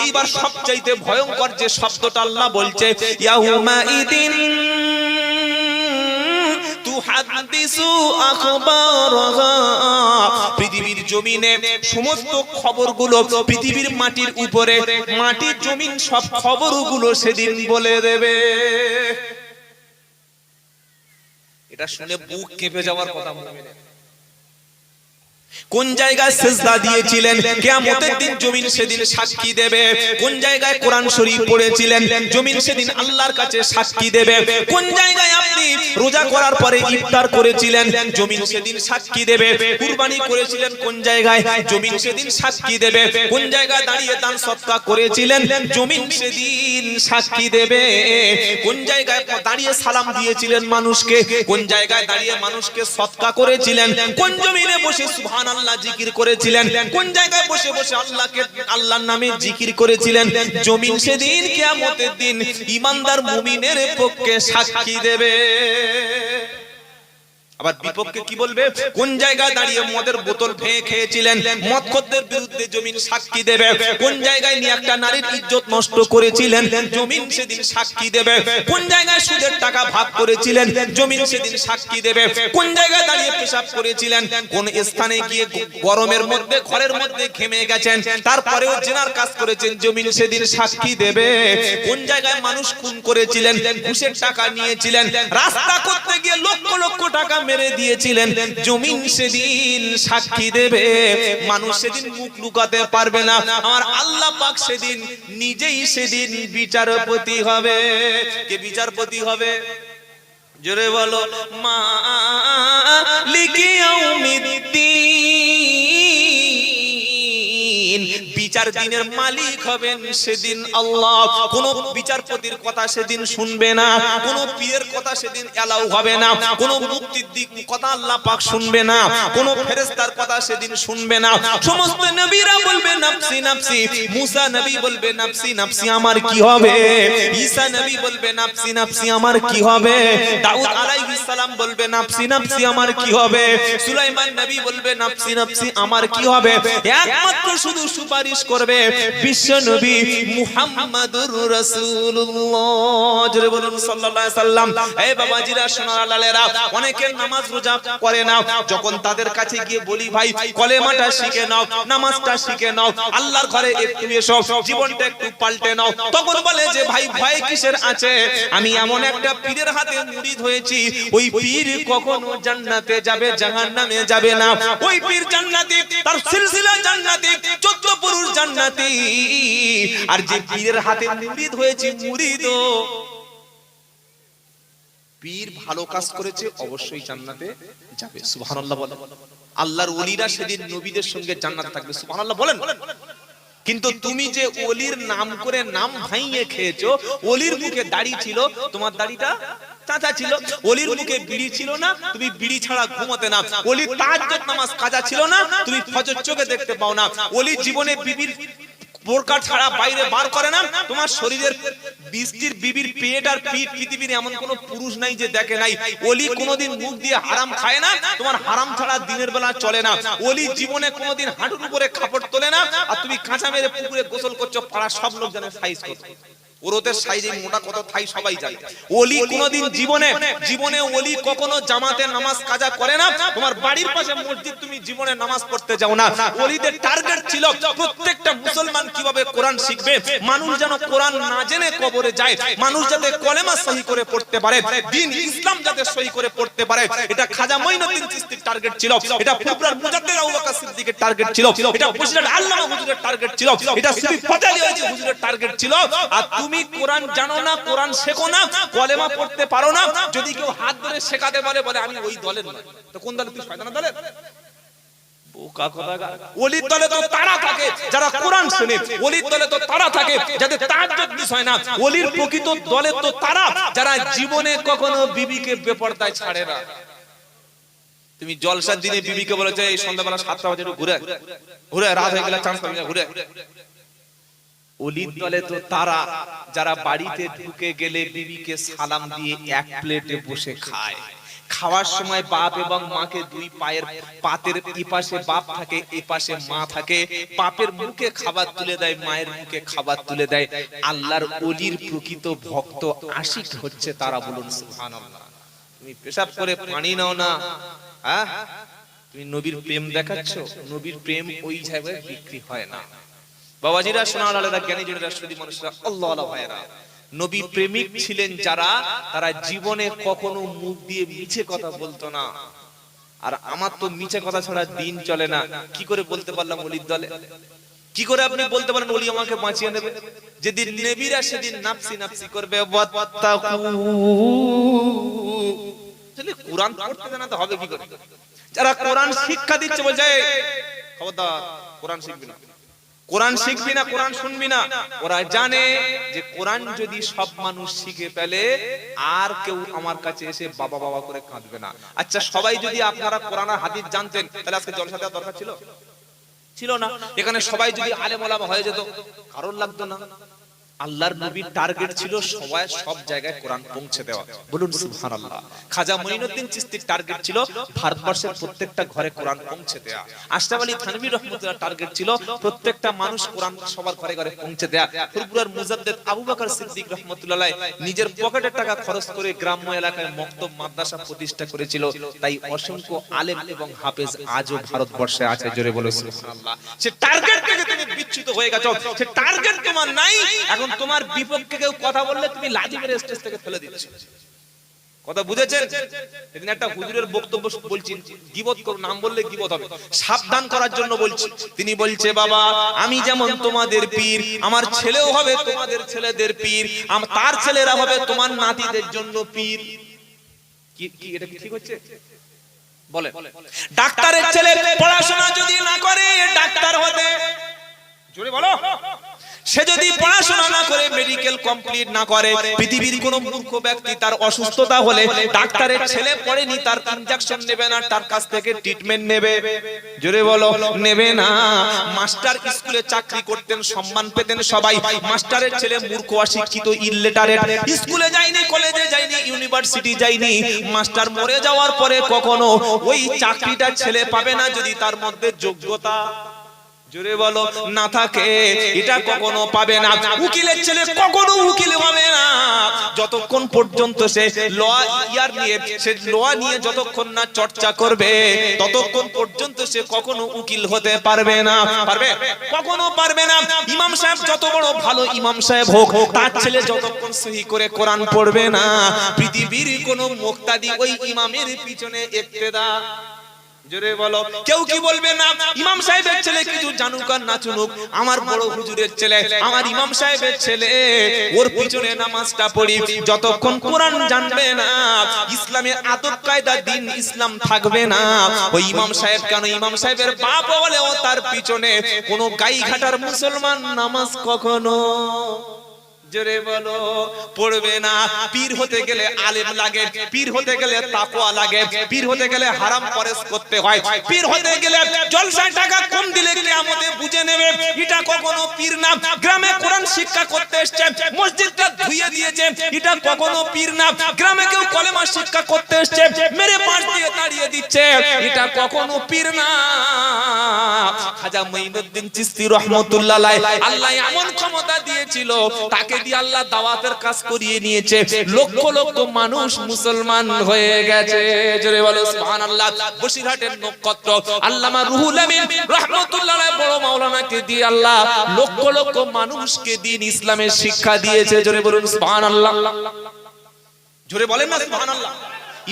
এইবার সবচাইতে ভয়ঙ্কর যে শব্দটা আল্লাহ বলছে, ইয়াউমা ইদিন তুহাদ্দিসু আখবারহা, পৃথিবীর জমিনে সমস্ত খবরগুলো, পৃথিবীর মাটির উপরে, মাটির জমিন সব খবরগুলো সেদিন বলে দেবে। এটা শুনে বুক কেঁপে যাওয়ার কথা। মুমিনের কোন জায়গায় সিজদা দিয়েছিলেন, কিয়ামতের দিন জমিন সেদিন সাক্ষী দেবে। কোন জায়গায় কোরআন শরীফ পড়েছিলেন, জমিন সেদিন আল্লাহর কাছে সাক্ষী দেবে। কোন জায়গায় আপনি রোজা করার পরে ইফতার করেছিলেন, জমিন সেদিন সাক্ষী দেবে। কুরবানি করেছিলেন কোন জায়গায়, জমিন সেদিন সাক্ষী দেবে। কোন জায়গায় দাঁড়িয়ে দান সদকা করেছিলেন, জমিন সেদিন সাক্ষী দেবে। কোন জায়গায় দাঁড়িয়ে সালাম দিয়েছিলেন মানুষকে, কোন জায়গায় দাঁড়িয়ে মানুষকে সদকা করেছিলেন, কোন জমিনে বসে সুবহানাল্লাহ জিকির করেছিলেন, কোন জায়গায় বসে বসে আল্লাহকে, আল্লাহর নামে জিকির করেছিলেন, জমিন সেদিন কিয়ামতের দিন ঈমানদার মুমিনের পক্ষে সাক্ষী দেবে। আবার বিপক্ষে কি বলবে, কোন জায়গায় দাঁড়িয়ে মদের বোতল ভেঙে খেয়েছিলেন, মদখোরদের বিরুদ্ধে জমিন সাক্ষী দেবে। কোন জায়গায় নিয়ে একটা নারীর ইজ্জত নষ্ট করেছিলেন, জমিন সেদিন সাক্ষী দেবে। কোন জায়গায় সুদের টাকা ভাগ করেছিলেন, জমিন সেদিন সাক্ষী দেবে। কোন জায়গায় দাঁড়িয়ে পেশাব করেছিলেন, কোন স্থানে গিয়ে গরমের মধ্যে ঘরের মধ্যে ঘেমে গেছেন, তারপরেও জিনার কাজ করেছেন, জমিন সেদিন সাক্ষী দেবে। কোন জায়গায় মানুষ খুন করেছিলেন, ঘুষের টাকা নিয়েছিলেন, রাস্তা করতে গিয়ে লক্ষ লক্ষ টাকা মেরে দিয়েছিলেন, জমিন সেদিন সাক্ষী দেবে। মানুষ সেদিন মুখ লুকাতে পারবে না, আর আল্লাহ পাক সেদিন নিজেই সেদিন বিচারপতি হবে। কে বিচারপতি হবে? জোরে বলো, মালিকি ইয়াউমিদ্দিন। বিচার দিনের মালিক হবেন সেদিন আল্লাহ। কোন বিচারপতির কথা সেদিন শুনবে না, কোন পীরের কথা সেদিন এলাও হবে না, কোন মুক্তির দিক কথা আল্লাহ পাক শুনবে না, কোন ফেরেশতার কথা সেদিন শুনবে না। সমস্ত নবীরা বলবে নাফসি নাফসি, মুসা নবী বলবে নাফসি নাফসি আমার কি হবে, ঈসা নবী বলবে নাফসি নাফসি আমার কি হবে, দাউদ আলাইহিস সালাম বলবে নাফসি নাফসি আমার কি হবে, সুলাইমান নবী বলবে নাফসি নাফসি আমার কি হবে। একমাত্র শুধু সুপারিশ করবে বিশ্ব নবী মুহাম্মাদুর রাসূলুল্লাহ। জোরে বলুন সাল্লাল্লাহু আলাইহি সাল্লাম। এই বাবাজিরা, সোনার লালেরা, অনেকে নামাজ রোজা করে না, যখন তাদের কাছে গিয়ে বলি ভাই কলেমাটা শিখে নাও, নামাজটা শিখে নাও, আল্লাহর ঘরে একটু এসো, জীবনটা একটু পাল্টে নাও, তখন বলে যে ভাই ভয় কিসের আছে, আমি এমন একটা পীরের হাতে মুরিদ হয়েছি, ওই পীর কখনো জান্নাতে যাবে, জাহান্নামে যাবে না। ওই পীর জান্নাতি, তার সিলসিলা জান্নাতি, 14 পুরুষ জান্নাতি। আর যে পীরের হাতে মুরিদ হয়েছে, মুরিদও পীর ভালো কাজ করেছে, অবশ্যই জান্নাতে যাবে। সুবহানাল্লাহ বলেন। আল্লাহর ওলিরা সেদিন নবীদের সঙ্গে জান্নাতে থাকবে। সুবহানাল্লাহ বলেন। কিন্তু তুমি যে ওলির নাম করে নাম ভাইয়ে খেয়েছো, ওলির মুখে দাড়ি ছিল, তোমার দাড়িটা চাচা ছিল, ওলির মুখে বিড়ি ছিল না, তুমি বিড়ি ছাড়া ঘুমোতে না, ওলির তাহাজ্জুদ নামাজ কাজা ছিল না, তুমি ফজর চোখে দেখতে পাও না, ওলির জীবনে বিবির বোরকা ছাড়া বাইরে বার করে না, তোমার শরীরের বৃষ্টির বিবির পেট আর পিঠ পৃথিবীর এমন কোন পুরুষ নাই যে দেখে নাই। ওলি কোনোদিন মুখ দিয়ে হারাম খায় না, তোমার হারাম ছাড়া দিনের বেলা চলে না। ওলি জীবনে কোনোদিন হাঁটুর উপরে কাপড় তোলে না, আর তুমি কাঁচা মেরে পুকুরে গোসল করছো, পাড়া সব লোক জানে সাইজ কত, ওরদের সাইজে মোটা কত থাই সবাই জানে। ওলি কোনোদিন জীবনে ওলি কখনো জামাতে নামাজ কাজা করে না, তোমার বাড়ির পাশে মসজিদ তুমি জীবনে নামাজ পড়তে যাও না। ওলিদের টার্গেট ছিল প্রত্যেকটা মুসলমান কিভাবে কোরআন শিখবে, মানুষ যেন কোরআন না জেনে কবরে যায়, মানুষ যাতে কলেমা সহি করে পড়তে পারে, দ্বীন ইসলাম যাতে সহি করে পড়তে পারে। এটা খাজা মঈনুদ্দিন চিশতির টার্গেট ছিল, এটা ফুরফুরার মুজাদ্দিদ আবু বকর সিদ্দিকের টার্গেট ছিল, এটা বসিরহাট আল্লামা হুজুরের টার্গেট ছিল, এটা সুফি ফাতালি হুজুরের টার্গেট ছিল। আর তুমি কোরআন জানো না, কোরআন শেখো না, কলেমা পড়তে পারো না, যদি কেউ হাত ধরে শেখাতে বলে আমি ওই দলের নয়, তো কোন দলে? তুই শয়তানের দলের? বোকা কথা। ওলির দলে তো তারা থাকে যারা কোরআন শোনে, ওলির দলে তো তারা থাকে যাদের তাহাজ্জুদ মিস হয় না, ওলির প্রকৃত দলে তো তারা যারা জীবনে কখনো বিবিকে বেপরদায় ছাড়ে না। তুমি জলসার দিনে বিবিকে বলেছে এই সন্ধ্যাবেলা 7টা বাজে ঘুরে ঘুরে, রাত হয়ে গেলে চান্স পাবি না, ঘুরে। ওলির দলে তো তারা যারা বাড়িতে ঢুকে গেলে বিবিকে সালাম দিয়ে এক প্লেটে বসে খায়, খাওয়ার সময় বাপ এবং মাকে দুই পায়ের পাতের এপাশে বাপ থাকে, এপাশে মা থাকে, বাপের মুখে খাবার তুলে দেয়, মায়ের মুখে খাবার তুলে দেয়। আল্লাহর ওলির প্রকৃত ভক্ত আশিক হচ্ছে তারা, বলুন সুবহানাল্লাহ। তুমি পেশাব করে পানি নাও না, হ্যাঁ, তুমি নবীর প্রেম দেখাচ্ছ? নবীর প্রেম ওই জায়গায় বিক্রি হয় না। বাবাজিরা, সোনার আলাদা জ্ঞানী জনেরা, সুদী মানুষরা, আল্লাহ আল্লাহ ভাইরা, নবী প্রেমিক ছিলেন যারা, তারা জীবনে কখনো মুখ দিয়ে মিছে কথা বলতো না। আর আমার তো মিছে কথা ছাড়া দিন চলে না। কি করে বলতে পারলাম ওলির দলে? কি করে আপনি বলতে পারেন ওলি আমাকে বাঁচিয়ে নেবে? যেদিন নবীরা সেদিন নাফসি নাফসি করবে। কোরআন পড়তে জানাতে হবে কি করে? যারা কোরআন শিক্ষা দিচ্ছে বলছে খবরদার কোরআন শিখবি না, কোরআন শিখবি না, কোরআন শুনবি না। ওরা জানে যে কোরআন যদি সব মানুষ শিখে ফেলে আর কেউ আমার কাছে এসে বাবা বাবা করে কাঁদবে না। আচ্ছা, সবাই যদি আপনারা কোরআন আর হাদিস জানতেন তাহলে আজকে জলসা দেওয়ার দরকার ছিল? ছিল না। এখানে সবাই যদি আলেম ওলামা হয়ে যেত কারণ লাগতো না। আল্লাহর নবীর টার্গেট ছিল সবাই সব জায়গায় কোরআন পৌঁছে দেওয়া, বলুন সুবহানাল্লাহ। খাজা মঈনুদ্দিন চিশতির টার্গেট ছিল ভারতবর্ষের প্রত্যেকটা ঘরে কোরআন পৌঁছে দেওয়া। আশরাফ আলী থানভী রহমাতুল্লাহ টার্গেট ছিল প্রত্যেকটা মানুষ কোরআন সবার ঘরে ঘরে পৌঁছে দেওয়া। ফুরফুরার মুজাদ্দেদ আবু বকর সিদ্দিক রহমাতুল্লাহ নিজের পকেটের টাকা খরচ করে গ্রাম্য এলাকায় মক্তব মাদ্রাসা প্রতিষ্ঠা করেছিল। তাই অসংখ্য আলেম এবং হাফেজ আজও ভারতবর্ষে আছে, জোরে বলো সুবহানাল্লাহ। সে টার্গেট থেকে তুমি বিচ্যুত হয়ে গেছো, সে টার্গেট তোমার নাই। এখন তোমার বিপক্ষে কেউ কথা বললে তুমি লাঠি মেরে স্টেজ থেকে ফেলে দিচ্ছ। কথা বুঝেছেন? এদিন একটা হুজুরের বক্তব্য বলছি, গীবত করো, নাম বললে গীবত হবে, সাবধান করার জন্য বলছি। তিনি বলছে, বাবা আমি যেমন তোমাদের পীর, আমার ছেলেও হবে তোমাদের ছেলেদের পীর, তার ছেলেরা হবে তোমার নাতিদের জন্য পীর। কি এটা কি ঠিক হচ্ছে? বলে ডাক্তারের ছেলে পড়াশোনা যদি না করে ডাক্তার হতে, জোরে বলো, সে যদি পড়াশোনা না করে মেডিকেল কমপ্লিট না করে, পৃথিবীর কোন মূর্খ ব্যক্তি তার অসুস্থতা হলে ডাক্তারের ছেলে পড়েনি, তার ইনজেকশন নেবে না, তার কাছ থেকে ট্রিটমেন্ট নেবে? জোরে বলো, নেবে না। মাস্টার স্কুলে চাকরি করতেন, সম্মান পেতেন সবাই। মাস্টারের ছেলে মূর্খ, অশিক্ষিত, ইললিটারেট, স্কুলে যায়নি, কলেজে যায়নি, ইউনিভার্সিটি যায়নি, মাস্টার মরে যাওয়ার পরে কখনো ওই চাকরিটা ছেলে পাবে না যদি তার মধ্যে যোগ্যতা, জোরে বলো, না থাকে। এটা কখনো পাবে না। উকিলের ছেলে কখনো উকিল হবে না যতক্ষণ পর্যন্ত সে ল ইয়ার নিয়ে, সে ল নিয়ে যতক্ষণ না চর্চা করবে ততক্ষণ পর্যন্ত সে কখনো উকিল হতে পারবে না। পারবে? কখনো পারবে না। ইমাম সাহেব যত বড় ভালো ইমাম সাহেব হোক, তার ছেলে যতক্ষণ সহি করে কোরআন পড়বে না, পৃথিবীর কোনো মুক্তাদি ওই ইমামের পিছনে ইক্তেদা, জোরে বলো, কেউ কি বলবে না ইমাম সাহেবের ছেলে কিছু জানুক আর না জানুক, আমার বড় হুজুরের ছেলে, আমার ইমাম সাহেবের ছেলে, ওর পিছনে নামাজটা পড়ি, যতক্ষণ কোরআন জানবে না, ইসলামের আদব কায়দা দিন ইসলাম থাকবে না। ওই ইমাম সাহেব কেন, ইমাম সাহেবের বাপ বলেও তার পিছনে কোন গাইঘাটার মুসলমান নামাজ কখনো, জোরে বলো, পড়বে না। পীর হতে গেলে আলেম লাগে, পীর হতে গেলে তাকওয়া লাগে, পীর হতে গেলে হারাম পরেশ করতে হয়, পীর হতে গেলে জলসায় টাকা কম দিলে কিয়ামতে বুঝে নেবে, এটা কখনো পীর না। গ্রামে কোরআন শিক্ষা করতে এসেছে, মসজিদটা ধুইয়ে দিয়েছে, এটা কখনো পীর না। গ্রামে কেউ কলেমা শিক্ষা করতে এসেছে, মেরে পাশ দিয়ে তাড়িয়ে দিচ্ছে, এটা কখনো পীর না। খাজা মঈনুদ্দিন চিশতি রাহমাতুল্লাহ আলাইহি, আল্লাহ এমন ক্ষমতা দিয়েছিল, তাকে দিয়ে আল্লাহ দাওয়াতের কাজ করিয়ে নিয়েছে, লক্ষ লক্ষ মানুষ মুসলমান হয়ে গেছে, জোরে বলো সুবহানাল্লাহ। বসিরহাটের নক্ষত্র আল্লামা রুহুল আমিন রাহমাতুল্লাহ আলাইহি বড় মাওলানাকে দিয়ে আল্লাহ লক্ষ লক্ষ মানুষকে দ্বীন ইসলামের শিক্ষা দিয়েছে, জোরে বলুন সুবহানাল্লাহ। জোরে বলেন না সুবহানাল্লাহ।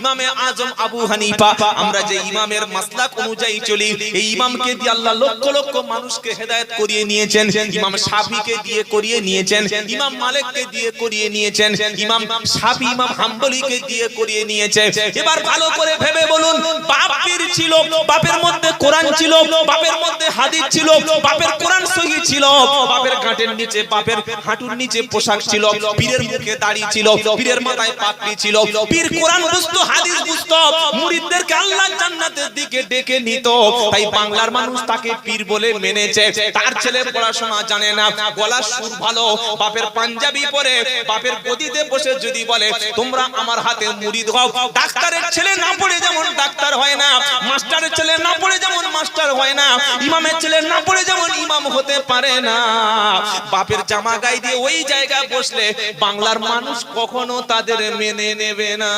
ইমামে আজম আবু হানিফা, আমরা যে ইমামের মাসলাক অনুযায়ী চলি, এই ইমামকে দিয়ে আল্লাহ লক্ষ লক্ষ মানুষকে হেদায়েত করিয়ে নিয়েছেন। ইমাম শাফিকে দিয়ে করিয়ে নিয়েছেন, ইমাম মালিককে দিয়ে করিয়ে নিয়েছেন, ইমাম শাফি ইমাম হাম্বলিকে দিয়ে করিয়ে নিয়েছে। এবার ভালো করে ভেবে বলুন, বাপ পীর ছিল, বাপের মধ্যে কোরআন ছিল, বাপের মধ্যে হাদিস ছিল, বাপের কোরআন সহি ছিল, বাপের গাঁটের নিচে, বাপের হাঁটুর নিচে পোশাক ছিল, পীরের মুখে দাড়ি ছিল, পীরের মাথায় পাগড়ি ছিল, পীর কোরআন বুঝতো, বুঝতো, হাদিস বুঝতো, মুরিদদেরকে আল্লাহ জান্নাতের দিকে ডেকে নিত। তাই বাংলার মানুষ তাকে পীর বলে মেনেছে। তার ছেলে পড়াশোনা জানে না, গলার সুর ভালো, বাপের পাঞ্জাবি পরে বাপের গদিতে বসে যদি বলে তোমরা আমার হাতে মুরিদ হও, ডাক্তারের ছেলে না পড়ে যেমন ডাক্তার হয় না, মাস্টারের ছেলে না পড়ে যেমন মাস্টার হয় না, ইমামের ছেলে না পড়ে যেমন ইমাম হতে পারে না, বাপের জামা গায়ে দিয়ে ওই জায়গায় বসলে বাংলার মানুষ কখনো তাদের মেনে নেবে না।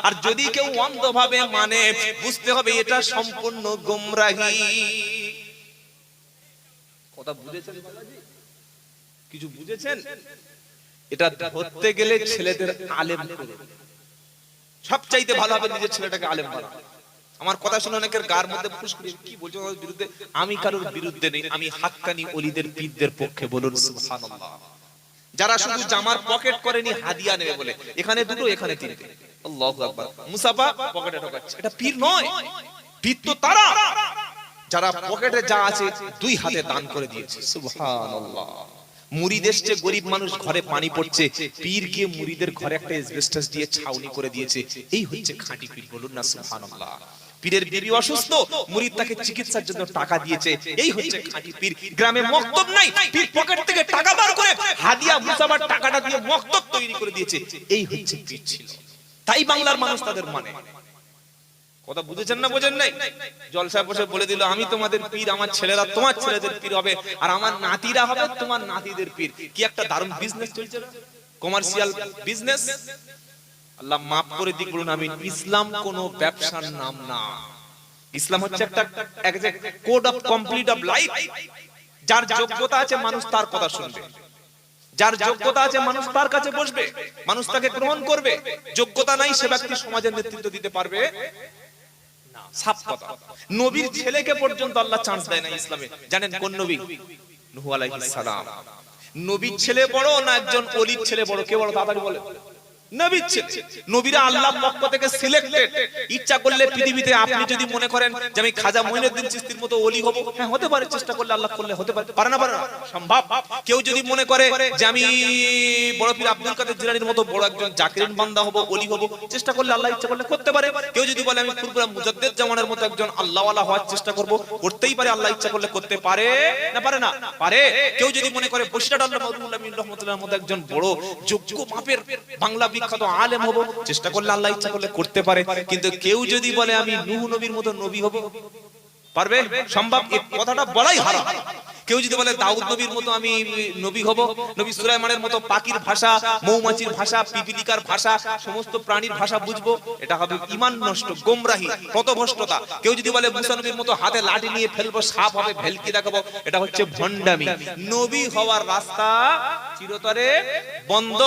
আর যদি কেউ অন্ধভাবে মানে, বুঝতে হবে এটা সম্পূর্ণ গোমরাহি। কথা বুঝেছেন বাবাজি? কিছু বুঝেছেন? এটা ধরতে গেলে ছেলেদের আলেম করে, সবচাইতে ভালো হবে নিজের ছেলেটাকে আলেম বানানো। আমার কথা শুনে অনেকের গার মধ্যে ফুসকুড়ি, কি বলছো আমার বিরুদ্ধে? আমি কারোর বিরুদ্ধে নেই, আমি হাক্কানি ওলিদের পীরদের পক্ষে। বলুন সুবহানাল্লাহ। যারা শুধু জামার পকেট করেনি হাদিয়া নেবে বলে, এখানে দুটো এখানে তিনটে, আল্লাহু আকবার, মুসাফা পকেটে ঢোকাচ্ছে, এটা পীর নয়। পীর তো তারা যারা পকেটে যা আছে দুই হাতে দান করে দিয়েছে। সুবহানাল্লাহ। মুরিদ এসছে, গরিব মানুষ ঘরে পানি পড়ছে, পীর গিয়ে মুরিদের ঘরে একটা এসবেস্টাস দিয়ে ছাউনি করে দিয়েছে। এই হচ্ছে খাঁটি পীর। বলুন না সুবহানাল্লাহ। পীরের বিবি অসুস্থ, মুরিদ তাকে চিকিৎসার জন্য টাকা দিয়েছে। এই হচ্ছে খাঁটি পীর। গ্রামে মক্তব নাই, পীর পকেট থেকে টাকা বার করে হাদিয়া মুসাফার টাকাটা দিয়ে মক্তব তৈরি করে দিয়েছে। এই হচ্ছে পীর ছিল। তাই বাংলার মানুষ তাদের মানে। কথা বুঝেছেন না বোঝেন নাই? জলসায় বসে বলে দিল আমি তোমাদের পীর, আমার ছেলেরা তোমার ছেলেদের পীর হবে, আর আমার নাতিরা হবে তোমার নাতিদের পীর। কি একটা দারুণ বিজনেস চলছে না, কমার্শিয়াল বিজনেস। আল্লাহ মাফ করে দিক, বলুন আমিন। ইসলাম কোনো ব্যবসার নাম না। ইসলাম হচ্ছে একটা code of complete of life. যার যোগ্যতা আছে মানুষ তার কথা শুনবে, যার যোগ্যতা আছে মানুষ তার কাছে বসবে, মানুষ তাকে গ্রহণ করবে। যোগ্যতা নাই সে ব্যক্তি সমাজের নেতৃত্ব দিতে পারবে না। সাফ কথা। নবীর ছেলেকে পর্যন্ত আল্লাহ চান্স দেয় না ইসলামে। জানেন কোন নবী? নূহ আলাইহিস সালাম। নবীর ছেলে বড় না একজন ওলির ছেলে বড়? কে বড় তাড়াতাড়ি বলে? নবীর ছেলে। নবীরা আল্লাহর পক্ষ থেকে সিলেক্টেড। ইচ্ছা করলে পৃথিবীতে আপনি যদি মনে করেন যে আমি খাজা মঈনুদ্দিন চিশতির মতো ওলি হব, হ্যাঁ হতে পারে। চেষ্টা করলে আল্লাহ করলে হতে পারে। পারে না? পারে না? সম্ভব। কেউ যদি মনে করে যে আমি বড় পীর আব্দুল কাদের জিলানীর মতো বড় একজন জাকিরিন বান্দা হব, ওলি হব, চেষ্টা করলে আল্লাহ ইচ্ছা করলে করতে পারে। কেউ যদি বলে আমি ফুরফুরা মুজাদ্দিদ জামানের মতো একজন আল্লাহওয়ালা হওয়ার চেষ্টা করব, করতেই পারে। আল্লাহ ইচ্ছা করলে করতে পারে না? পারে না? পারে। কেউ যদি মনে করে বসিরহাট আল্লাহ মাওদুদুল্লাহ মিন রহমাতুল্লাহর মতো একজন বড় যোগ্য মাপের বাংলা বিখ্যাত আলেম হব, চেষ্টা করলে আল্লাহ ইচ্ছা করলে করতে পারে। কিন্তু কেউ যদি বলে আমি নূহ নবীর মতো নবী হব, পারবে? সম্ভব? এই কথাটা বলাই হারাম। কেউ যদি বলে দাউদ নবীর মতো আমি নবী হব, নবী সুলাইমানের মতো পাখির ভাষা, মৌমাছির ভাষা, পিপিলিকার ভাষা, সমস্ত প্রাণীর ভাষা বুঝবো, এটা হবে ঈমান নষ্ট, গোমরাহি, পথভ্রষ্টতা। কেউ যদি বলে মুসা নবীর মতো হাতে লাঠি নিয়ে ফেলবো, সাপ হবে, ভেলকি দেখাবো, এটা হচ্ছে ভণ্ডামি। নবী হওয়ার রাস্তা চিরতরে বন্ধ।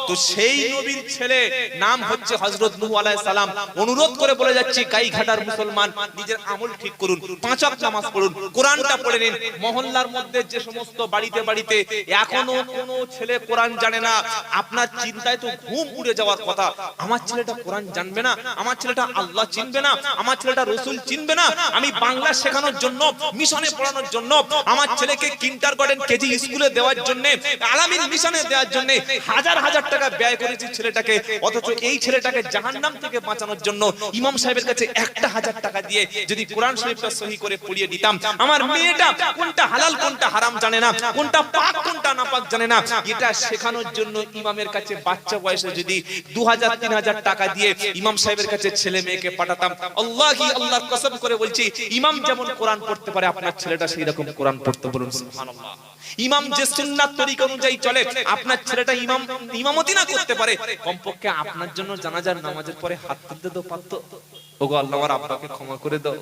তো সেই নবীর ছেলে নাম হচ্ছে হযরত নূহ আলাইহিস সালাম। অনুরোধ করে বলে যাচ্ছি গাইঘাটার মুসলমান, নিজের আমল ঠিক করুন, 5 ওয়াক্ত নামাজ পড়ুন, কোরআনটা পড়ে নিন। মহল্লার মধ্যে যে সমস্ত বাড়িতে বাড়িতে এখনো কোনো ছেলে কোরআন জানে না, আপনার চিন্তায় তো ঘুম উড়ে যাওয়ার কথা। আমার ছেলেটা কোরআন জানবে না, আমার ছেলেটা আল্লাহ চিনবে না, আমার ছেলেটা রাসূল চিনবে না। আমি বাংলা শেখানোর জন্য, মিশনে পড়ানোর জন্য, আমার ছেলেকে কিন্ডারগার্টেন কেজি স্কুলে দেওয়ার জন্য, আলামিন মিশনে দেওয়ার জন্য হাজার হাজার টাকা ব্যয় করেছি ছেলেটাকে। অথচ এই ছেলেটাকে জাহান্নাম থেকে বাঁচানোর জন্য ইমাম সাহেবের কাছে 1000 টাকা দিয়ে যদি কোরআন শরীফটা সহি করে পড়িয়ে দিতাম, আমার মেয়েটা কোনটা হালাল কোনটা হারাম জানে না, কোনটা পাক কোনটা নাপাক জানে না, এটা শেখানোর জন্য ইমামের কাছে বাচ্চা বয়সে যদি 2000-3000 টাকা দিয়ে ইমাম সাহেবের কাছে ছেলে মেয়েকে পাঠাতাম, আল্লাহি আল্লাহর কসম করে বলছি, ইমাম যেমন কোরআন পড়তে পারে আপনার ছেলেটা সেই রকম কোরআন পড়তে। বলুন সুবহানাল্লাহ। ইমাম যে সুন্নাত তরিকা অনুযায়ী চলে, আপনার ছেলেটা ইমামতি না করতে পারে, কমপক্ষে আপনার জন্য জানাজার নামাজের পরে হাত তুলতে তো পারতো। ওগো আল্লাহ, আমার আব্বাকে ক্ষমা করে দাও,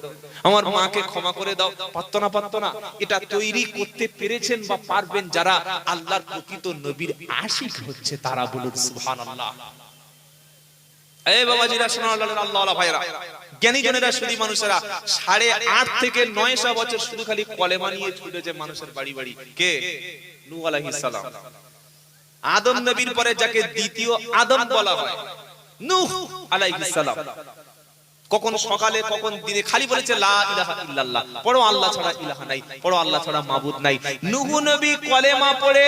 আমার মাকে ক্ষমা করে দাও, পারতো না? পারতো না? এটা তৈরি করতে পেরেছেন বা পারবেন যারা আল্লাহর প্রকৃত নবীর আশিক হচ্ছে তারা। বলুন সুবহানাল্লাহ। এই বাবাজিরা, শোনো আল্লাহওয়ালা ভাইরা, জ্ঞানী জনেরা, শুধু মানুষেরা 8.5 থেকে 900 বছর শুধু খালি কলেমা নিয়ে ছুটেছে মানুষের বাড়ি বাড়ি। কে? নূহ আলাইহিস সালাম। আদম নবীর পরে যাকে দ্বিতীয় আদম বলা হয়, নূহ আলাইহিস সালাম। কখন সকালে কখন দিনে খালি বলেছে লা ইলাহা ইল্লাল্লাহ, পড়ো আল্লাহ ছাড়া ইলাহা নাই, পড়ো আল্লাহ ছাড়া মাবুদ নাই। নূহ নবী কলেমা পড়ে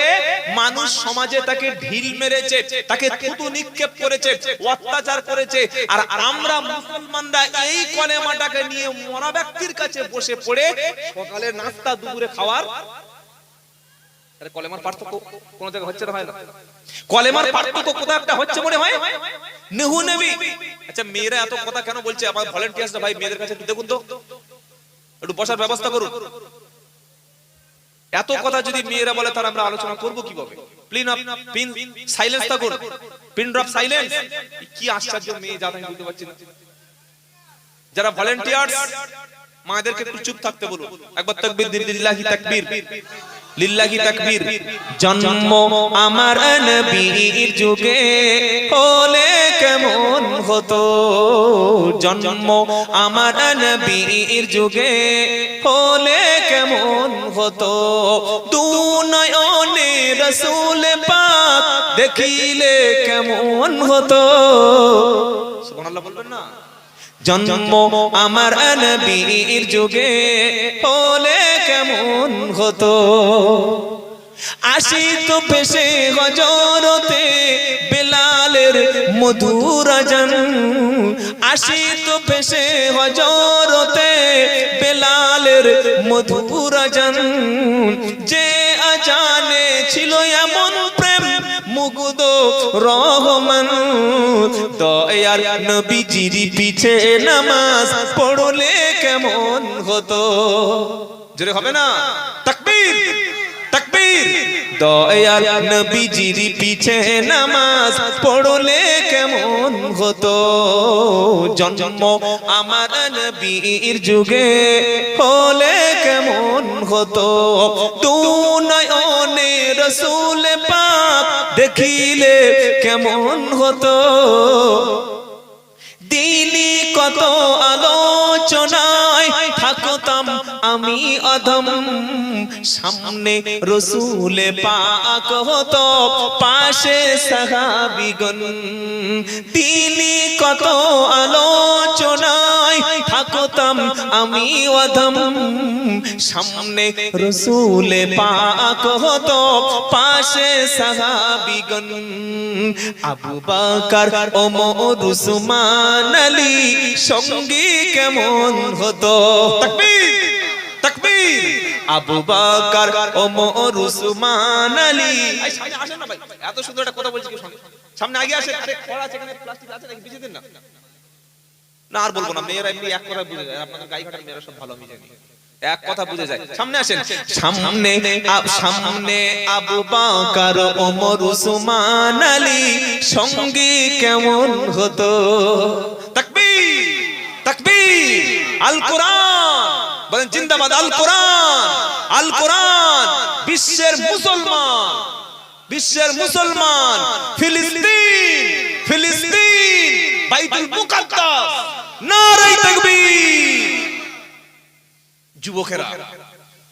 মানুষ সমাজে তাকে ঢিল মেরেছে, তাকে থুতু নিক্ষেপ করেছে, অত্যাচার করেছে। আর আমরা মুসলমানরা এই কলেমাটাকে নিয়ে মরা ব্যক্তির কাছে বসে পড়ে সকালে নাস্তা দুপুরে খাওয়ার। আরে কলেমার পার্থক্য কোন জায়গায় হচ্ছে না হয় না? কলেমার পার্থক্য কোথাও একটা হচ্ছে মনে হয়। নূহ নবী, আচ্ছা মেয়েরা এত কথা কেন বলছে? আমার ভলান্টিয়ার্সরা ভাই মেয়েদের কাছে একটু দেখুন তো, একটু বসার ব্যবস্থা করুন। এত কথা যদি মেয়েরা বলে তাহলে আমরা আলোচনা করব কিভাবে? পিন সাইলেন্স থাকুন, পিন ড্রপ সাইলেন্স। কি আশ্চর্য মেয়ে জাত আমি বুঝতে পারছি না। যারা ভলান্টিয়ার্স মায়েদেরকে একটু চুপ থাকতে বলুন। একবার তাকবীর দিন, লিল্লাহি তাকবীর, লিল্লাহি তাকবীর। জন্ম আমার নবীর যুগে হলে কেমন হতো, জন্ম আমার নবীর যুগে হলে কেমন হতো, দু নয়নে রাসূল পাক দেখিলে কেমন হতো। সুবহানাল্লাহ বলবেন না? জন্ম আমার নবীর যুগে হলে কেমন হতো, আসিত ভেসে হযরতে বেলালের মধুর আযান, আসিত ভেসে হযরতে বেলালের মধুর আযান, যে আযানে ছিল এমন প্রেম মুগ্ধ রহমান, দয়ার নবীজির পিছে নামাজ পড়লে কেমন হতো। জোরে হবে না? তাকবীর তাকবীর। দয়ার নবীজির পিছে নামাজ পড়লে কেমন হতো, জন্ম আমার নবীর যুগে হলে কেমন হতো, দু নয়নে রাসূল পাক দেখিলে কেমন হতো। দিলি কত আলোচনায় থাকতাম আমি অধম, সামনে রাসূল পাক হতো পাশে সাহাবীগণ, দিলি কত আলোচনায় থাকতাম আমি অধম, সামনে রাসূল পাক হতো পাশে সাহাবীগণ, আবু বকর ওমর উসমান আলী সঙ্গী কেমন হতো। তাকবীর তাকবীর। আবু বকর ওমর উসমান আলী, সামনে আসেন না ভাই, এত সুন্দর একটা কথা বলছি, সামনে আগে আসেন। আরে খড় আছে এখানে, প্লাস্টিক আছে নাকি বিছিয়ে দেন না। না আর বলবো না, মেয়েরা এমনি এক কথা বুঝে যায়, আপনাদের গাইঘাটার মেয়েরা সব ভালো, আমি জানি এক কথা বুঝে যায়। সামনে আসেন, সামনে সামনে আবু বকর ওমর উসমান আলী সঙ্গী কেমন হতো। তাকবীর তাকবীর। আল কোরআন বলেন জিন্দাবাদ, আল কোরআন, আল কোরআন। বিশ্বের মুসলমান, বিশ্বের মুসলমান, ফিলিস্তিন, ফিলিস্তিন, বাইতুল মুকাদ্দাস, নারে তাকবীর। যুবকেরা,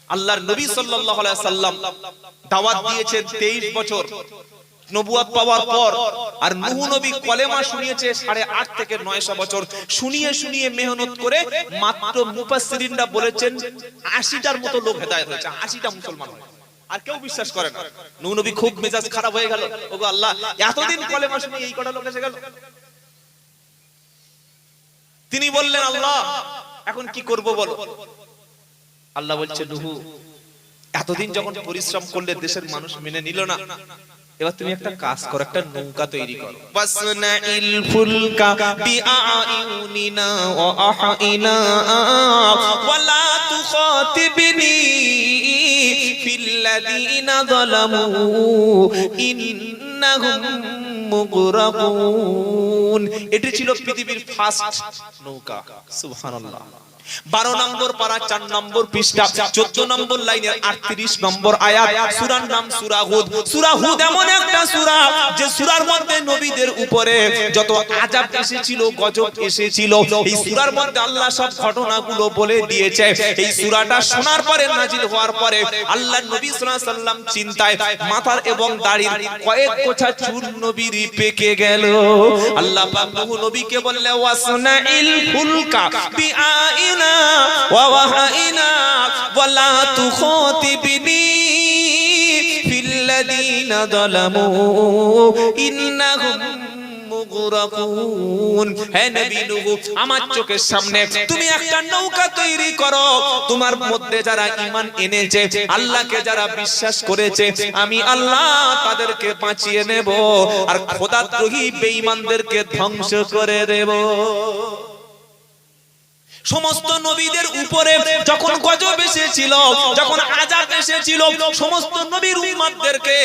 আল্লাহর নবী সাল্লাল্লাহু আলাইহি সাল্লাম দাওয়াত দিয়েছেন 23 বছর নবুয়ত পাওয়ার পর, আর নূহ নবী কলেমা শুনিয়েছে 8.5 থেকে 900 বছর। শুনিয়ে শুনিয়ে মেহনত করে মাত্র মুফাসসিরিনরা বলেছেন 80টার মতো লোক হেদায়েত হয়েছে, 80টা মুসলমান হয়। আর কেউ বিশ্বাস করে না। নূহ নবী খুব মেজাজ খারাপ হয়ে গেল, ওগো আল্লাহ এতদিন কলেমা শুনিয়ে এই কটা লোক এসে গেল। তিনি বললেন আল্লাহ এখন কি করব বলো। আল্লাহ বলছে নূহ এতদিন যখন পরিশ্রম করলে দেশের মানুষ মেনে নিল না, এবার তুমি একটা কাজ করো, একটা নৌকা তৈরি করো। ওয়াসনাইল ফুলকা বিআইউনিনা ওয়া আহাইনা ওয়ালা তুখাতিবনি ফিল্লাযিনা যালামু ইন্নাহুম মুগরাকুন। এটি ছিল পৃথিবীর ফার্স্ট নৌকা। সুবহানাল্লাহ। 12 নম্বর পারা 4 নম্বর পৃষ্ঠা 14 নম্বর লাইনের 38 নম্বর আয়াত। সূরার নাম সূরা হুদ। সূরা হুদ এমন একটা সূরা যে সূরার মধ্যে নবীদের উপরে যত আযাব এসেছিল, গজব এসেছিল, এই সূরার মধ্যে আল্লাহ সব ঘটনাগুলো বলে দিয়েছে। এই সূরাটা শোনার পরে, নাজিল হওয়ার পরে আল্লাহর নবী সাল্লাল্লাহু আলাইহি সাল্লাম চিন্তায় মাথার এবং দাড়ির কয়েক গোছা চুল নবীর পেকে গেল। আল্লাহ পাক নবীকে বললেন ওয়াসনাইল ফুলকা বিআইনা ওয়া ওয়াহাইনা ওয়ালা তুখাতিবনি ফিল্লাযিনা যালামু ইন্নাহুম মুগরাকুন। হে নবী নূহ, আমার চোখের সামনে তুমি একটা নৌকা তৈরি করো। তোমার মধ্যে যারা ঈমান এনেছে, আল্লাহকে যারা বিশ্বাস করেছে, আমি আল্লাহ তাদেরকে বাঁচিয়ে নেব আর খোদাদ্রোহী বেঈমানদেরকে ধ্বংস করে দেব। সমস্ত নবীদের উপরে যখন গজব এসেছিল, যখন আযাব এসেছিল, সমস্ত নবীর উম্মতদেরকে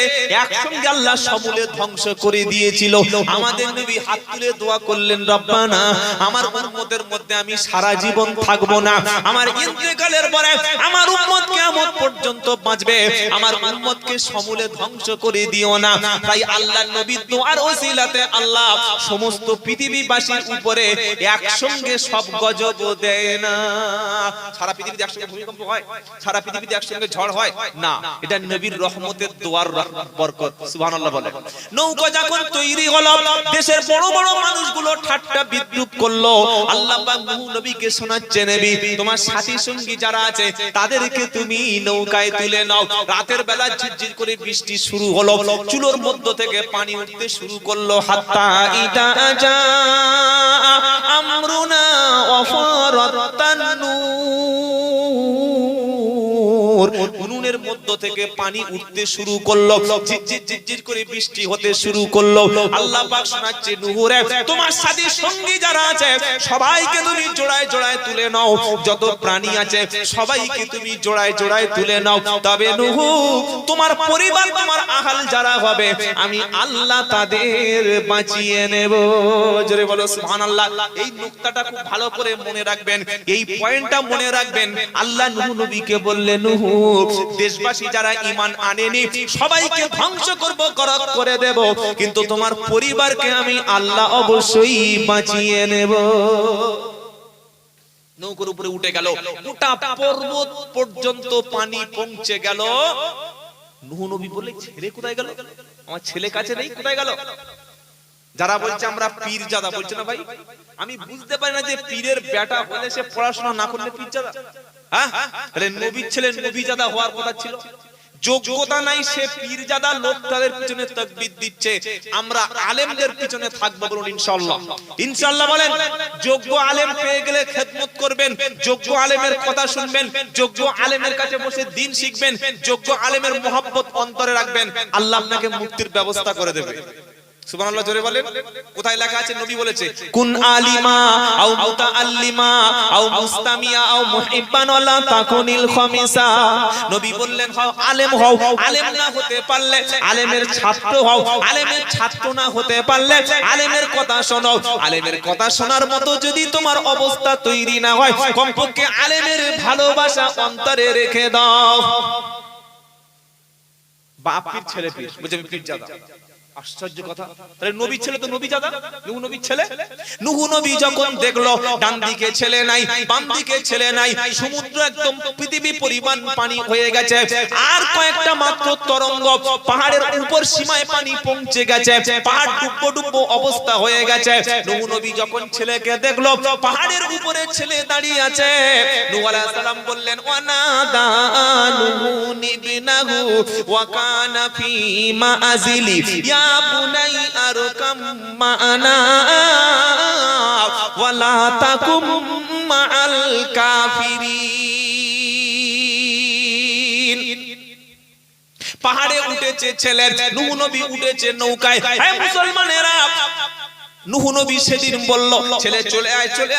একসঙ্গে আল্লাহ সমূলে ধ্বংস করে দিয়েছিল। আমাদের নবী হাত তুলে দোয়া করলেন, রব্বানা আমার উম্মতের মধ্যে আমি সারা জীবন থাকবো না, আমার ইন্তেকালের পরে আমার উম্মত কিয়ামত পর্যন্ত বাঁচবে, আমার উম্মতকে সমূলে ধ্বংস করে দিও না। তাই আল্লাহর নবীর দোয়ার ওসিলাতে আল্লাহ সমস্ত পৃথিবীবাসীর উপরে একসঙ্গে সব গজব দেয় না। সারা পৃথিবীতে একসঙ্গে ভূমিকম্প হয়, সারা পৃথিবীতে একসঙ্গে ঝড় হয় না, এটা নবীর রহমতের দোয়ার বরকত। সুবহানাল্লাহ বলে। নৌকা যখন তৈরি হলো, দেশের বড় বড় মানুষগুলো ঠাট্টা বিদ্রূপ করলো। আল্লাহ পাক নবীকে শোনাচ্ছে, নবী তোমার সাথী সঙ্গী যারা আছে তাদেরকে তুমি নৌকায় তুলে নাও। রাতের বেলা ঝিরঝির করে বৃষ্টি শুরু হলো, চুলোর মধ্য থেকে পানি উঠতে শুরু করলো। হাত্তা ইদা জা আমরুনা উনুনের মধ্য থেকে পানি উঠতে শুরু করলো, ঝিরঝির ঝিরঝির করে বৃষ্টি হতে শুরু করলো। আল্লাহ পাক শোনাচ্ছে, নূহ রে তোমার সাথী সঙ্গী যারা আছে সবাইকে তুমি জোড়ায় জোড়ায় তুলে নাও, যত প্রাণী আছে সবাইকে তুমি জোড়ায় জোড়ায় তুলে নাও। তবে নূহ তোমার পরিবার, তোমার আহাল যারা হবে আমি আল্লাহ তাদের বাঁচিয়ে নেব। জোরে বলো সুবহানাল্লাহ। এই নুকতাটা খুব ভালো করে মনে রাখবেন, এই পয়েন্টটা মনে রাখবেন। আল্লাহ নূহ নবীকে বললেন, নূহ দেশবাসী যারা ঈমান আনেনি সবাইকে ধ্বংস করব, গরক করে দেব, কিন্তু তোমার পরিবারকে আমি আল্লাহ অবশ্যই বাঁচিয়ে নেব। নৌকার উপরে উঠে গেল, গোটা পর্বত পর্যন্ত পানি পৌঁছে গেল। নূহ নবী বলে, ছেলে কোথায় গেল? আমার ছেলে কাছে নেই, কোথায় গেল? যারা বলছে আমরা পীরজাদা, বলছে না ভাই, আমি বুঝতে পারি না যে পীরের বেটা হলে সে পড়াশোনা না করলে পীরজাদা। হ্যাঁ, তাহলে নবীর ছেলে নবীজাদা হওয়ার কথা ছিল। যোগ্যতা নাই সে পীরজাদা, লোক তাদের পিছনে তাকবীর দিচ্ছে। আমরা আলেমদের পিছনে থাকবো, বলুন ইনশাআল্লাহ। ইনশাআল্লাহ বলেন। যোগ্য আলেম পেয়ে গেলে খেদমত করবেন, যোগ্য আলেমের কথা শুনবেন, যোগ্য আলেমের কাছে বসে দ্বীন শিখবেন, যোগ্য আলেমের মহব্বত অন্তরে রাখবেন, আল্লাহ আপনাকে মুক্তির ব্যবস্থা করে দেবে। সুবহানাল্লাহ জোরে বলেন। কোথায় লেখা আছে? নবী বলেছে, কুন আলিমা আও মুতাআল্লিমা আও মুস্তামিয়া আও মুহিব্বান ওয়ালা তাকুনিল খামিসা। নবী বললেন, হও আলেম হও, আলেম না হতে পারলে আলেমের ছাত্র হও, আলেমের ছাত্র না হতে পারলে আলেমের কথা শোনো। আলেমের কথা শোনার মতো যদি তোমার অবস্থা তৈরি না হয়, কমপক্ষে আলেমের ভালোবাসা অন্তরে রেখে দাও। বাপের ছেলে পীর, বুঝে পীরজাদা, আশ্চর্য কথা। তাহলে নবীর ছেলে তো নবীজাদা, নূহ নবীর ছেলে। নূহ নবী যখন দেখলো ডান দিকে ছেলে নাই, বাম দিকে ছেলে নাই, সমুদ্র একদম পৃথিবী পরিমাণ পানি হয়ে গেছে, আর কয়েকটা মাত্র তরঙ্গ, পাহাড়ের উপর সীমায় পানি পৌঁছে গেছে, পাহাড় ডুববো ডুববো অবস্থা হয়ে গেছে। নূহ নবী যখন ছেলেকে দেখলো, পাহাড়ের উপরে ছেলে দাঁড়িয়ে আছে, নূহ আলাইহিস সালাম বললেন, ওয়ানাদা নূহু ইবনাহু ওয়া কানা ফি মাআজিলি ইয়া বুনাই আরকাম মা'না ওয়ালা তাকুম মা'আল কাফিরিন। পাহাড়ে উঠেছে ছেলে, নূহ নবী উঠেছে নৌকায়। হে মুসলমানেরা, নূহ নবী সেদিন বলল, ছেলে চলে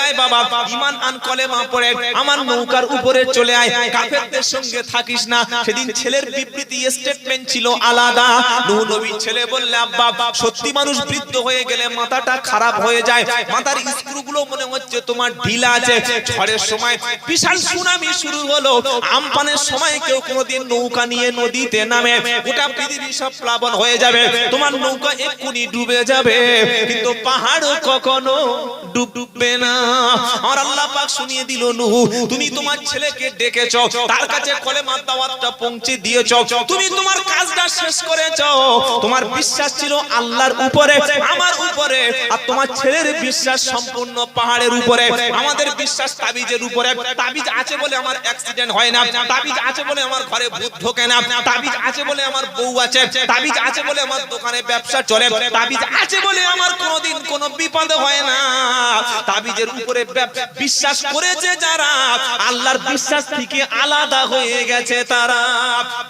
আয় বাবা, ঈমান আন, কলেমা পড়ে আমার নৌকার উপরে চলে আয়, কাফেরদের সঙ্গে থাকিস না। সেদিন ছেলের বিবৃতি স্টেটমেন্ট ছিল আলাদা। নূহ নবী ছেলে বললে, আব্বা সত্যি মানুষ বৃদ্ধ হয়ে গেলে মাথাটা খারাপ হয়ে যায়, মাথার স্ক্রুগুলো মনে হচ্ছে তোমার ঢিলা আছে। ঝড়ের সময় বিশাল সুনামি শুরু হলো, আমপানের সময় কেউ কোনোদিন নৌকা নিয়ে নদীতে নামে, গোটা পৃথিবী সব প্লাবন হয়ে যাবে, তোমার নৌকা এক্ষুনি ডুবে যাবে, কিন্তু পাহাড় কখনো ডুববে না। আর আল্লাহ পাক শুনিয়ে দিল, নূহ তুমি তোমার ছেলেকে ডেকেছো, তার কাছে কলেমার দাওয়াতটা পৌঁছে দিয়েছো, তুমি তোমার কাজটা শেষ করেছো। তোমার বিশ্বাস ছিল আল্লাহর উপরে, আমার উপরে, আর তোমার ছেলের বিশ্বাস সম্পূর্ণ পাহাড়ের উপরে। আমাদের বিশ্বাস তাবিজের উপরে। তাবিজ আছে বলে আমার অ্যাক্সিডেন্ট হয় না, তাবিজ আছে বলে আমার ঘরে ভূত ঢোকে না, তাবিজ আছে বলে আমার বউ আছে, তাবিজ আছে বলে আমার দোকানে ব্যবসা চলে, তাবিজ আছে বলে আমার কোনোদিন কোনো বিপদ হয় না। তাবিজের উপরে বিশ্বাস করেছে যারা, আল্লাহর বিশ্বাস থেকে আলাদা হয়ে গেছে তারা।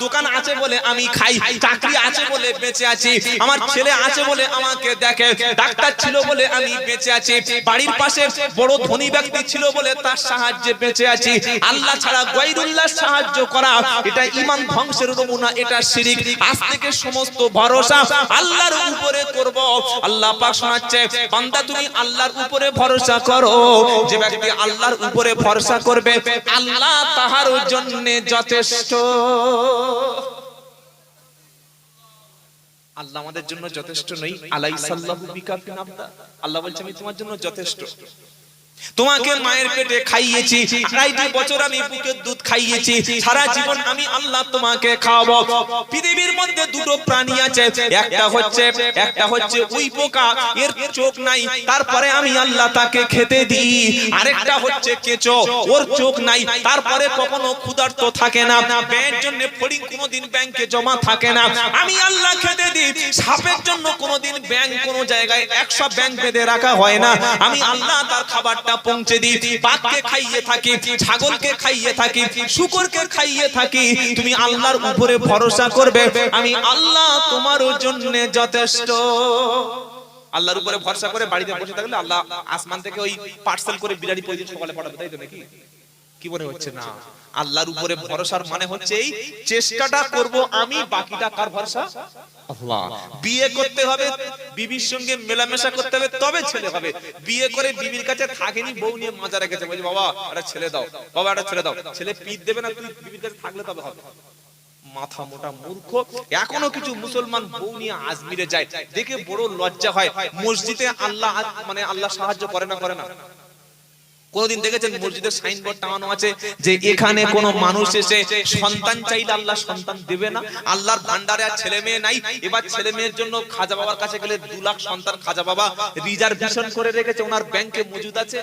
দোকান আছে বলে আমি খাই, চাকরি আছে বলে বেঁচে আছি, আমার ছেলে আছে বলে আমাকে দেখে, ডাক্তার ছিল বলে আমি বেঁচে আছি, বাড়ির পাশে বড় ধনী ব্যক্তি ছিল বলে তার সাহায্যে বেঁচে আছি। আল্লাহ ছাড়া গায়রুল্লাহ সাহায্য করা, এটা ঈমান ধ্বংসের নমুনা, এটা শিরক। আজ থেকে সমস্ত ভরসা আল্লাহর উপরে করব। আল্লাহ পাক শোনাচ্ছে, বান্দা তুমি আল্লাহর উপরে ভরসা করো, যে ব্যক্তি আল্লাহর উপরে ভরসা করবে আল্লাহ তাহার জন্য যথেষ্ট। আল্লাহ আমাদের জন্য যথেষ্ট নই। আলাইসাল্লাহু বিকাফিন আবদা, আল্লাহ বলছে আমি তোমার জন্য যথেষ্ট। তোমাকে মায়ের পেটে খাইয়েছি, 2.5 বছর আমি বুকের দুধ খাইয়েছি, সারা জীবন আমি আল্লাহ তোমাকে খাওয়াবো। পৃথিবীর মধ্যে দুটো প্রাণী আছে, একটা হচ্ছে ওই পোকা, এর চোখ নাই, তারপরে আমি আল্লাহ তাকে খেতে দিই। আরেকটা হচ্ছে কেঁচো, ওর চোখ নাই, তারপরে কখনো ক্ষুধার্ত থাকে না, ব্যয়ের জন্য ফড়িং কোনোদিন ব্যাংকে জমা থাকে না, আমি আল্লাহ খেতে দিই। সাপের জন্য কোনোদিন ব্যাংক কোনো জায়গায় 100 ব্যাংক বেঁধে রাখা হয় না, আমি আল্লাহ তার খাবারটা পৌঁছে দিই। বাঘকে খাইয়ে থাকি, ছাগলকে খাইয়ে থাকি, শূকরকে খাইয়ে থাকি। তুমি আল্লাহর উপরে ভরসা করবে, আমি আল্লাহ তোমার জন্য যথেষ্ট। আল্লাহর উপরে ভরসা করে বাড়িতে বসে থাকলে আল্লাহ আসমান থেকে ওই পার্সেল করে বিরিয়ানি প্রতিদিন সকালে পাঠাবে, তাই তো নাকি? কি মনে হচ্ছে না? আল্লাহর উপরে ভরসার মানে হচ্ছে এই চেষ্টাটা করব আমি, বাকিটা কার ভরসা? আল্লাহ। বিয়ে করতে হবে, বিবির সঙ্গে মেলামেশা করতে হবে, তবে ছেলে হবে। বিয়ে করে বিবির কাছে থাকেনি, বউ নিয়ে মজা রেখেছে, বলছে বাবা একটা ছেলে দাও, বাবা একটা ছেলে দাও, ছেলে পিঠ দেবে না, তুই বিবির কাছে থাকলে তবে হবে। মাথা মোটা মূর্খ। এখনো কিছু মুসলমান বউ নিয়ে আজমিরে যায়, দেখে বড় লজ্জা হয়। মসজিদে আল্লাহ মানে আল্লাহ সাহায্য করে না? কোনদিন দেখেছেন মসজিদের সাইনবোর্ড টাঙানো আছে যে এখানে কোন মানুষ এসে সন্তান চাইলে আল্লাহ সন্তান দেবে না? আল্লাহর ভান্ডারে আর ছেলে মেয়ে নাই, এবার ছেলে মেয়ের জন্য খাজা বাবার কাছে গেলে 2 লাখ সন্তান খাজা বাবা রিজার্ভেশন করে রেখেছে, ওনার ব্যাংকে মজুদ আছে।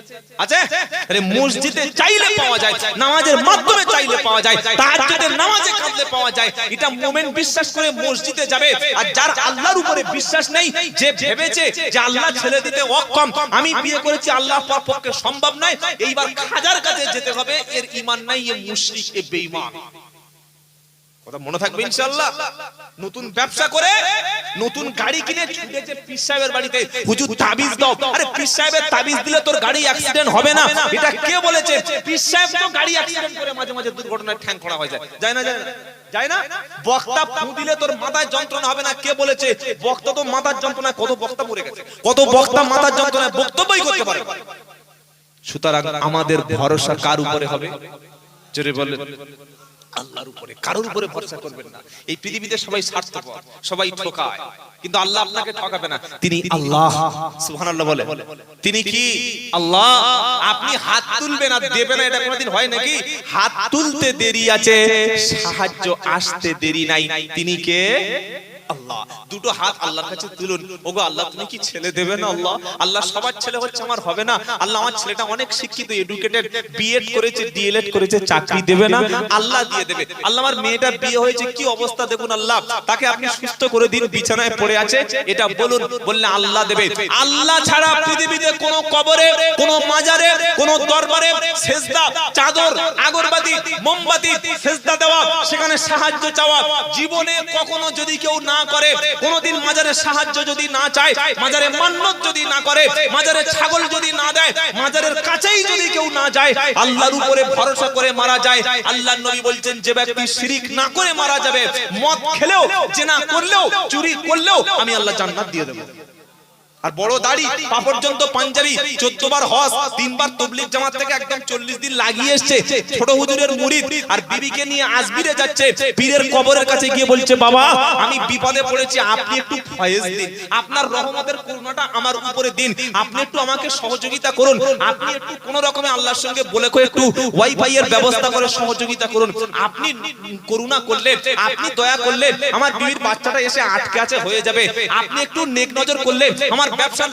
আরে মসজিদে চাইলে পাওয়া যায়, নামাজের মাধ্যমে চাইলে পাওয়া যায়, তাহাজ্জুদের নামাজে কাঁদলে পাওয়া যায়। এটা মুমিন বিশ্বাস করে মসজিদে যাবে। আর যার আল্লাহর উপরে বিশ্বাস নেই, যে ভেবেছে যে আল্লাহ ছেলে দিতে অক্ষম, আমি বিয়ে করেছি আল্লাহর পক্ষে সম্ভব নয়, এইবার খাজার কাছে যেতে হবে, এর ঈমান নাই, এ মুশরিক, এ বেঈমান। কথা মনে থাকবে ইনশাআল্লাহ। নতুন ব্যবসা করে নতুন গাড়ি কিনে ছুটেছে পীর সাহেবের বাড়িতে, হুজুর তাবিজ দাও। আরে পীর সাহেবের তাবিজ দিলে তোর গাড়ি অ্যাক্সিডেন্ট হবে না, এটা কে বলেছে? পীর সাহেব তো গাড়ি অ্যাক্সিডেন্ট করে মাঝে মাঝে দুর্ঘটনায় ঠ্যাং খোঁড়া হয়ে যায়, যায় না? বক্তা ফু দিলে তোর মাথায় যন্ত্রণা হবে না, কে বলেছে? বক্তা তো মাথার যন্ত্রণায়, কত বক্তা মরে গেছে, কত বক্তা মাথার যন্ত্রণায় বক্তব্যই করতে পারে। সুতরাং আমাদের ভরসা কার উপরে হবে? জোরে বলেন, আল্লাহর উপরে। কারোর উপরে ভরসা করবেন না। এই পৃথিবীতে সবাই স্বার্থপর, সবাই ঠকায়, কিন্তু আল্লাহ আপনাকে ঠকাবে না। তিনি আল্লাহ। সুবহানাল্লাহ বলে। তিনি কি? আল্লাহ। আপনি হাত তুলবেন আর দেবেন না, এটা কোনোদিন হয় নাকি? হাত তুলতে দেরি আছে, সাহায্য আসতে দেরি নাই। তিনি কে? আল্লাহ। দুটো হাত আল্লাহর কাছে তুলুন। ওগো আল্লাহ, তুমি কি ছেলে দেবে না? আল্লাহ, আল্লাহ সবার ছেলে হচ্ছে, আমার হবে না। আল্লাহ, আমার ছেলেটা অনেক শিক্ষিত, এডুকেটেড, বিএড করেছে, ডিএলএড করেছে, চাকরি দেবে না? আল্লাহ দিয়ে দেবে। আল্লাহ, আমার মেয়েটা বিয়ে হয়েছে, কি অবস্থা দেখুন আল্লাহ, তাকে আপনি সুস্থ করে দিন, বিছানায় পড়ে আছে, এটা বলুন। বললে আল্লাহ দেবে। আল্লাহ ছাড়া পৃথিবীতে কোন কবরে, কোন মাজারে, কোন দরবারে সেজদা, চাদর, আগরবাতি, মোমবাতি সেজদা দেওয়া, সেখানে সাহায্য চাওয়া, জীবনে কখনো যদি কেউ না না করে, কোনোদিন মাজারের সাহায্য যদি না চায়, মাজারে মান্নত যদি না করে, মাজারে ছাগল যদি না দেয়, মাজারের কাছেই যদি কেউ না যায়, আল্লাহর উপরে ভরসা করে মারা যায়, আল্লাহর নবী বলছেন যে ব্যক্তি শিরিক না করে মারা যাবে, মদ খেলেও, জিনা করলেও, চুরি করলেও আমি আল্লাহ জান্নাত দিয়ে দেব। আর বড় দাড়ি, পা পর্যন্ত পাঞ্জাবি, 14 বার হজ, 3 বার তাবলীগ জামাত থেকে একদম 40 দিন লাগিয়ে এসেছে, ছোট হুজুরের মুরিদ, আর বিবিকে নিয়ে আজমিরে যাচ্ছে, পীরের কবরের কাছে গিয়ে বলছে বাবা আমি বিপদে পড়েছি, আপনি একটু ফয়েজ দিন, আপনার রহমতের করুণাটা আমার উপরে দিন, আপনি একটু আমাকে সহযোগিতা করুন, আপনি একটু কোন রকমে আল্লাহর সঙ্গে বলে কয়ে একটু ওয়াইফাই এর ব্যবস্থা করে সহযোগিতা করুন, আপনি করুণা করলেন, আপনি দয়া করলেন, আমার বিবির বাচ্চাটা এসে আটকে আছে হয়ে যাবে, আপনি একটু নেক নজর করলেন, আমার ব্যবসার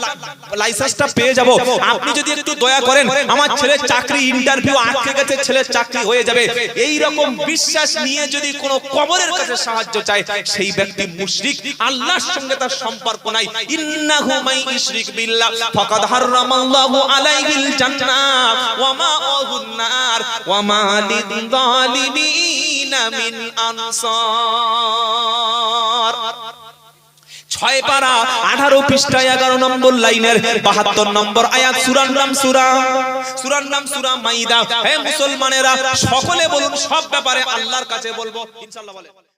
লাইসেন্সটা পেয়ে যাব, আপনি যদি একটু দয়া করেন আমার ছেলের চাকরি ইন্টারভিউ আটকে গেছে, ছেলের চাকরি হয়ে যাবে, এই রকম বিশ্বাস নিয়ে যদি কোনো কবরের কাছে সাহায্য চায়, সেই ব্যক্তি মুশরিক, আল্লাহর সঙ্গে তার সম্পর্ক নাই। ইন্নাহু মাই ইশরিক বিল্লাহ ফাকাদ হারামাল্লাহু আলাইহিল জান্নাহ ওয়া মাআহুন নার ওয়া মা লিয-যালিমিনা মিন আনসার। 6 পারা 18 পৃষ্ঠায় 11 নম্বর লাইনের 72 নম্বর আয়াত, সূরার নাম সূরা মাইদা। হে মুসলমানেরা সকলে বলুন, সব ব্যাপারে আল্লাহর কাছে বলবো ইনশাআল্লাহ বলে।